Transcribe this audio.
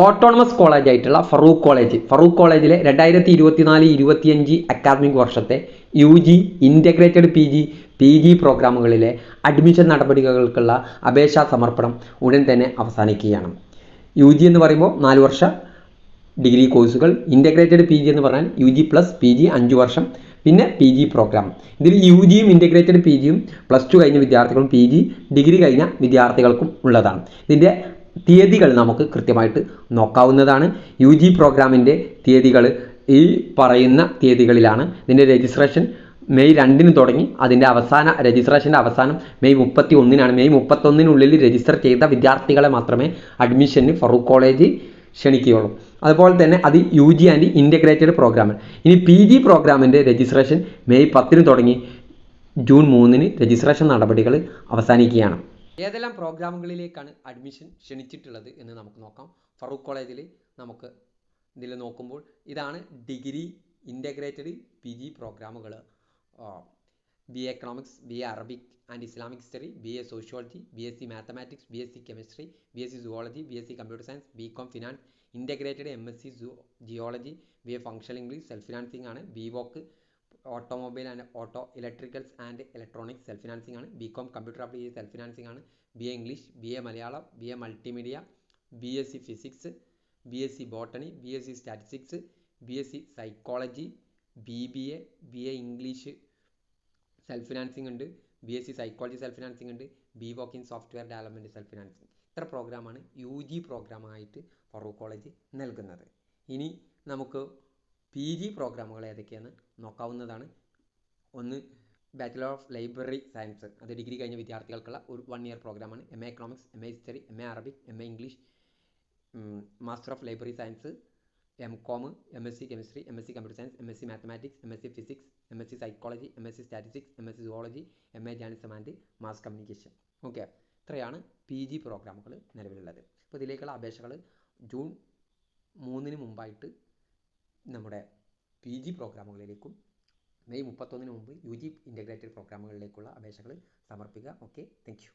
Autonomous college ആയിട്ടുള്ള ഫറൂഖ് കോളേജിലെ 2024-25 academic വർഷത്തെ UG ഇൻ്റഗ്രേറ്റഡ് PG പ്രോഗ്രാമുകളിലെ അഡ്മിഷൻ നടപടികൾക്കുള്ള അപേക്ഷാ സമർപ്പണം ഉടൻ തന്നെ അവസാനിക്കുകയാണ്. UG എന്ന് പറയുമ്പോൾ 4 വർഷ ഡിഗ്രി കോഴ്സുകൾ, ഇൻ്റഗ്രേറ്റഡ് PG എന്ന് പറഞ്ഞാൽ UG + PG 5 വർഷം, പിന്നെ PG പ്രോഗ്രാം. ഇതിൽ UGയും ഇൻ്റഗ്രേറ്റഡ് PGയും +2 കഴിഞ്ഞ വിദ്യാർത്ഥികളും PG ഡിഗ്രി കഴിഞ്ഞ വിദ്യാർത്ഥികൾക്കും ഉള്ളതാണ്. ഇതിൻ്റെ തീയതികൾ നമുക്ക് കൃത്യമായിട്ട് നോക്കാവുന്നതാണ്. UG പ്രോഗ്രാമിൻ്റെ തീയതികൾ ഈ പറയുന്ന തീയതികളിലാണ്. ഇതിൻ്റെ രജിസ്ട്രേഷൻ മെയ് 2-ന് തുടങ്ങി അതിൻ്റെ രജിസ്ട്രേഷൻ്റെ അവസാനം മെയ് 31-നാണ്. മെയ് 31-നുള്ളിൽ രജിസ്റ്റർ ചെയ്ത വിദ്യാർത്ഥികളെ മാത്രമേ അഡ്മിഷന് ഫറൂഖ് കോളേജ് ക്ഷണിക്കുകയുള്ളൂ. അതുപോലെ തന്നെ അത് UG ആൻഡ് ഇൻ്റഗ്രേറ്റഡ് പ്രോഗ്രാം. ഇനി PG പ്രോഗ്രാമിൻ്റെ രജിസ്ട്രേഷൻ മെയ് 10-ന് തുടങ്ങി ജൂൺ 3-ന് രജിസ്ട്രേഷൻ നടപടികൾ അവസാനിക്കുകയാണ്. ഏതെല്ലാം പ്രോഗ്രാമുകളിലേക്കാണ് അഡ്മിഷൻ ക്ഷണിച്ചിട്ടുള്ളത് എന്ന് നമുക്ക് നോക്കാം. ഫറൂഖ് കോളേജിൽ നമുക്ക് ഇതിൽ നോക്കുമ്പോൾ ഇതാണ് ഡിഗ്രി ഇൻ്റഗ്രേറ്റഡ് PG പ്രോഗ്രാമുകൾ. BA economics, BA Arabic and Islamic history, BA sociology, BSc mathematics, BSc chemistry, BSc zoology, BSc computer science, BCom finance, integrated MSc geology, BA functional English, self financing ആണ്. BVOC automobile and auto electricals and electronics self financing ആണ്. BCom computer application self financing ആണ്. BA English, BA Malayalam, BA multimedia, BSc physics, BSc botany, BSc statistics, BSc psychology, BA English self financing ഉണ്ട്. BSc psychology self financing ഉണ്ട്. BVOC in software development self financing. ഇത്ര പ്രോഗ്രാമാണ് UG പ്രോഗ്രാമായിട്ട് Farooq college നൽകുന്നത്. ഇനി നമുക്ക് PG പ്രോഗ്രാമുകൾ ഏതൊക്കെയെന്ന് നോക്കാവുന്നതാണ്. ഒന്ന് ബാച്ചിലർ ഓഫ് ലൈബ്രറി സയൻസ്, അത് ഡിഗ്രി കഴിഞ്ഞ വിദ്യാർത്ഥികൾക്കുള്ള ഒരു 1 ഇയർ പ്രോഗ്രാമാണ്. MA economics, MA history, MA Arabic, MA English, master of library science, MCom, MSc chemistry, MSc computer science, MSc mathematics, MSc physics, MSc psychology, MSc statistics, MSc zoology, MA journalism and mass communication. Okay, ഇത്രയാണ് PG പ്രോഗ്രാമുകൾ നിലവിലുള്ളത്. അപ്പോൾ ഇതിലേക്കുള്ള അപേക്ഷകൾ June 3-ന് മുമ്പായിട്ട് നമ്മുടെ PG പ്രോഗ്രാമുകളിലേക്കും May 31-ന് മുമ്പ് UG integrated പ്രോഗ്രാമുകളിലേക്കുള്ള അപേക്ഷകൾ സമർപ്പിക്കുക. Okay, thank you.